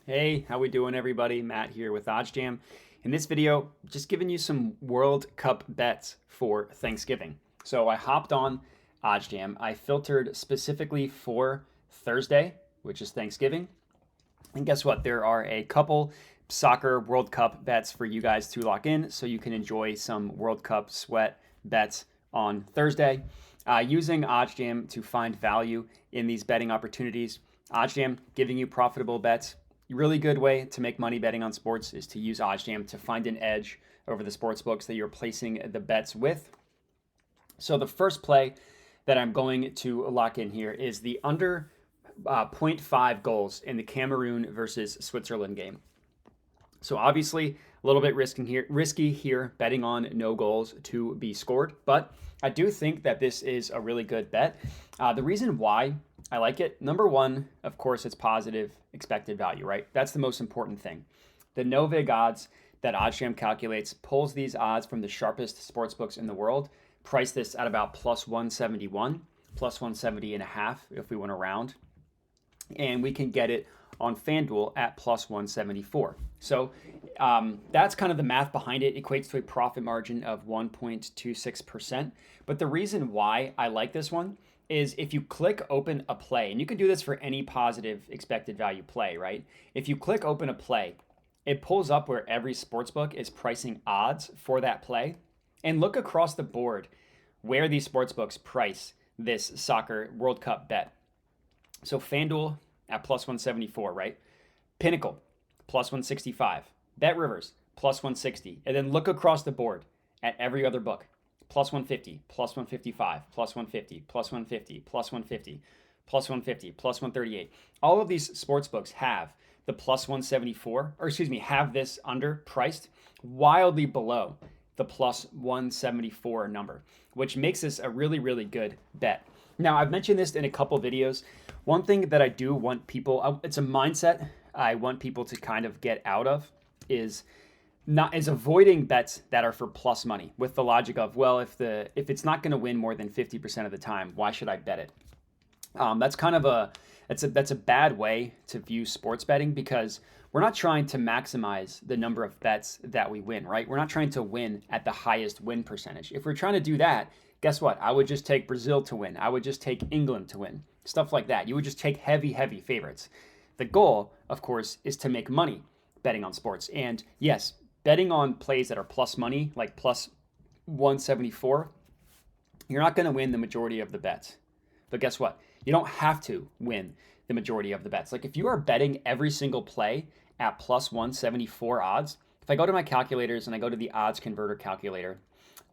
Hey, how we doing everybody? Matt here with OddsJam. In this video, just giving you some World Cup bets for Thanksgiving. So I hopped on OddsJam. I filtered specifically for Thursday, which is Thanksgiving. And guess what? There are a couple soccer World Cup bets for you guys to lock in so you can enjoy some World Cup sweat bets on Thursday. Using OddsJam to find value in these betting opportunities. OddsJam giving you profitable bets. Really good way to make money betting on sports is to use OddsJam to find an edge over the sports books that you're placing the bets with. So the first play that I'm going to lock in here is the under 0.5 goals in the Cameroon versus Switzerland game. So obviously a little bit risky here betting on no goals to be scored, but I do think that this is a really good bet. The reason why I like it, number one, of course, it's positive expected value, right? That's the most important thing. The no vig odds that OddsJam calculates pulls these odds from the sharpest sports books in the world. Price this at about plus 171, plus 170 and a half if we want to round. And we can get it on FanDuel at plus 174. So that's kind of the math behind it. Equates to a profit margin of 1.26%. But the reason why I like this one is if you click open a play, and you can do this for any positive expected value play, right? If you click open a play, it pulls up where every sportsbook is pricing odds for that play. And look across the board where these sportsbooks price this soccer World Cup bet. So FanDuel at plus 174, right? Pinnacle, plus 165. Bet Rivers, plus 160. And then look across the board at every other book. Plus 150, plus 155, plus 150, plus 150, plus 150, plus 150, plus 138. All of these sports books have the plus 174, have this under priced wildly below the plus 174 number, which makes this a really, really good bet. Now, I've mentioned this in a couple videos. One thing that I do want people, it's a mindset I want people to kind of get out of is avoiding bets that are for plus money with the logic of, well, if it's not going to win more than 50% of the time, why should I bet it? That's kind of that's a bad way to view sports betting because we're not trying to maximize the number of bets that we win, right? We're not trying to win at the highest win percentage. If we're trying to do that, guess what? I would just take Brazil to win. I would just take England to win. Stuff like that. You would just take heavy favorites. The goal, of course, is to make money betting on sports. And yes, betting on plays that are plus money, like plus 174, you're not going to win the majority of the bets. But guess what? You don't have to win the majority of the bets. Like if you are betting every single play at plus 174 odds, if I go to my calculators and I go to the odds converter calculator,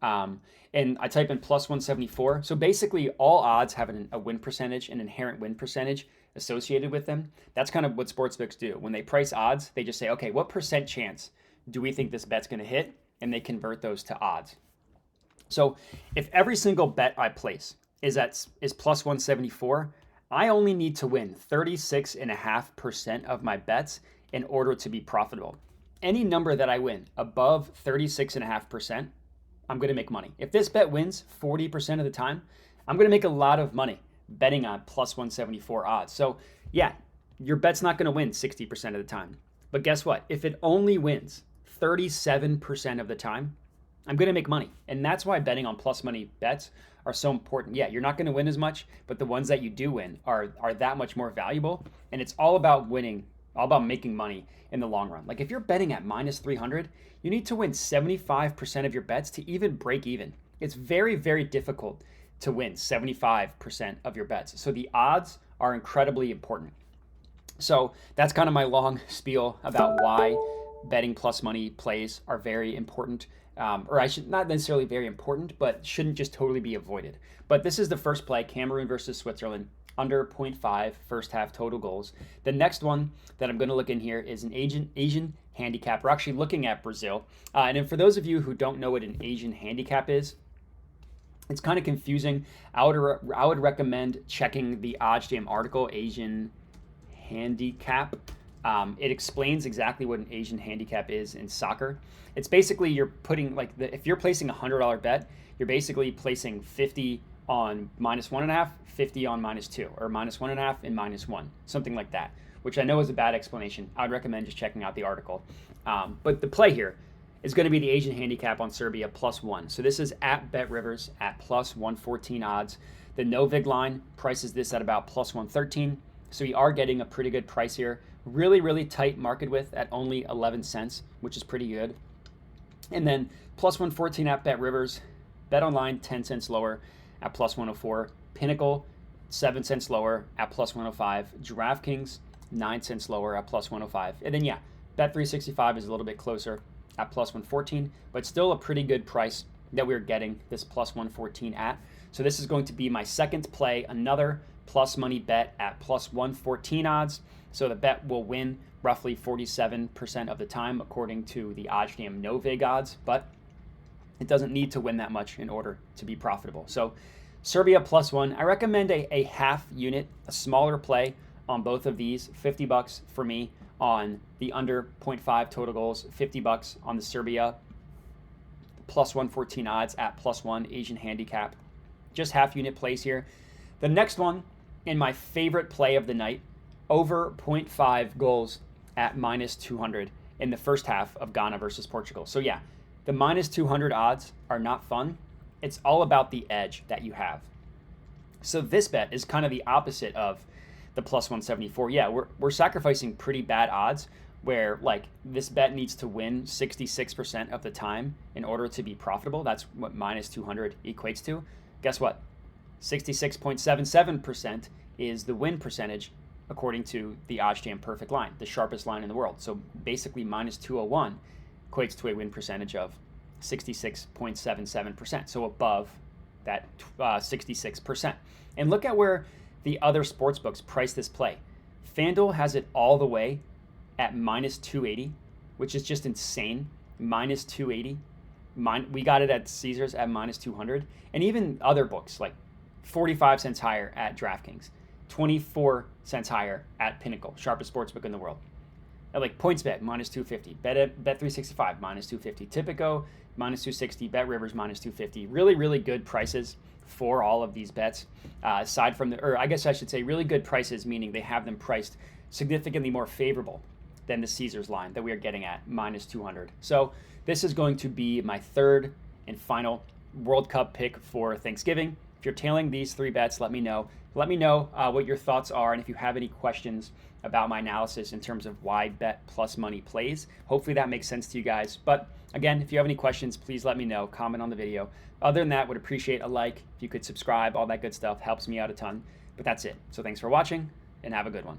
and I type in plus 174, so basically all odds have a win percentage, an inherent win percentage associated with them. That's kind of what sportsbooks do. When they price odds, they just say, okay, what percent chance do we think this bet's going to hit? And they convert those to odds. So if every single bet I place is plus 174, I only need to win 36.5% of my bets in order to be profitable. Any number that I win above 36.5%, I'm going to make money. If this bet wins 40% of the time, I'm going to make a lot of money betting on plus 174 odds. So yeah, your bet's not going to win 60% of the time. But guess what? If it only wins 37% of the time, I'm going to make money. And that's why betting on plus money bets are so important. Yeah, you're not going to win as much, but the ones that you do win are that much more valuable. And it's all about winning, all about making money in the long run. Like if you're betting at minus 300, you need to win 75% of your bets to even break even. It's very, very difficult to win 75% of your bets. So the odds are incredibly important. So that's kind of my long spiel about why betting plus money plays are very important. Or I should not necessarily very important, but shouldn't just totally be avoided. But this is the first play, Cameroon versus Switzerland, under 0.5 first half total goals. The next one that I'm going to look in here is an Asian handicap. We're actually looking at Brazil. And then for those of you who don't know what an Asian handicap is, it's kind of confusing. I would recommend checking the OddsJam article, Asian Handicap. It explains exactly what an Asian handicap is in soccer. It's basically you're putting if you're placing a $100 bet, you're basically placing 50 on -1.5, 50 on -2, or -1.5 and -1, something like that, which I know is a bad explanation. I would recommend just checking out the article. But the play here is going to be the Asian handicap on Serbia +1. So this is at Bet Rivers at +114 odds. The no-vig line prices this at about +113. So you are getting a pretty good price here. Really, really tight market width at only 11 cents, which is pretty good. And then +114 at Bet Rivers. Bet Online 10 cents lower at +104. Pinnacle 7 cents lower at +105. DraftKings 9 cents lower at +105. And then yeah, Bet365 is a little bit closer at +114, but still a pretty good price that we're getting this +114 at. So this is going to be my second play, another plus money bet at +114 odds. So the bet will win roughly 47% of the time according to the OddsJam no vig odds, but it doesn't need to win that much in order to be profitable. So Serbia +1, I recommend a half unit, a smaller play on both of these. $50 for me on the under 0.5 total goals, $50 on the Serbia +114 odds at +1 Asian handicap. Just half unit plays here. The next one, in my favorite play of the night, over 0.5 goals at -200 in the first half of Ghana versus Portugal. So yeah, the -200 odds are not fun. It's all about the edge that you have. So this bet is kind of the opposite of the +174. Yeah, we're sacrificing pretty bad odds where like this bet needs to win 66% of the time in order to be profitable. That's what -200 equates to. Guess what? 66.77% is the win percentage according to the OddsJam perfect line, the sharpest line in the world. So basically -201 equates to a win percentage of 66.77%, so above that 66%. And look at where the other sportsbooks price this play. FanDuel has it all the way at -280, which is just insane. -280. We got it at Caesars at -200. And even other books, like 45 cents higher at DraftKings, 24 cents higher at Pinnacle, sharpest sportsbook in the world. Like PointsBet -250, Bet365 -250, Tipico -260, Bet Rivers -250. Really, really good prices for all of these bets. Aside from or I guess I should say really good prices, meaning they have them priced significantly more favorable than the Caesars line that we are getting at -200. So this is going to be my third and final World Cup pick for Thanksgiving. If you're tailing these three bets, let me know. Let me know what your thoughts are, and if you have any questions about my analysis in terms of why bet plus money plays. Hopefully that makes sense to you guys. But again, if you have any questions, please let me know. Comment on the video. Other than that, would appreciate a like. If you could subscribe, all that good stuff helps me out a ton. But that's it. So thanks for watching, and have a good one.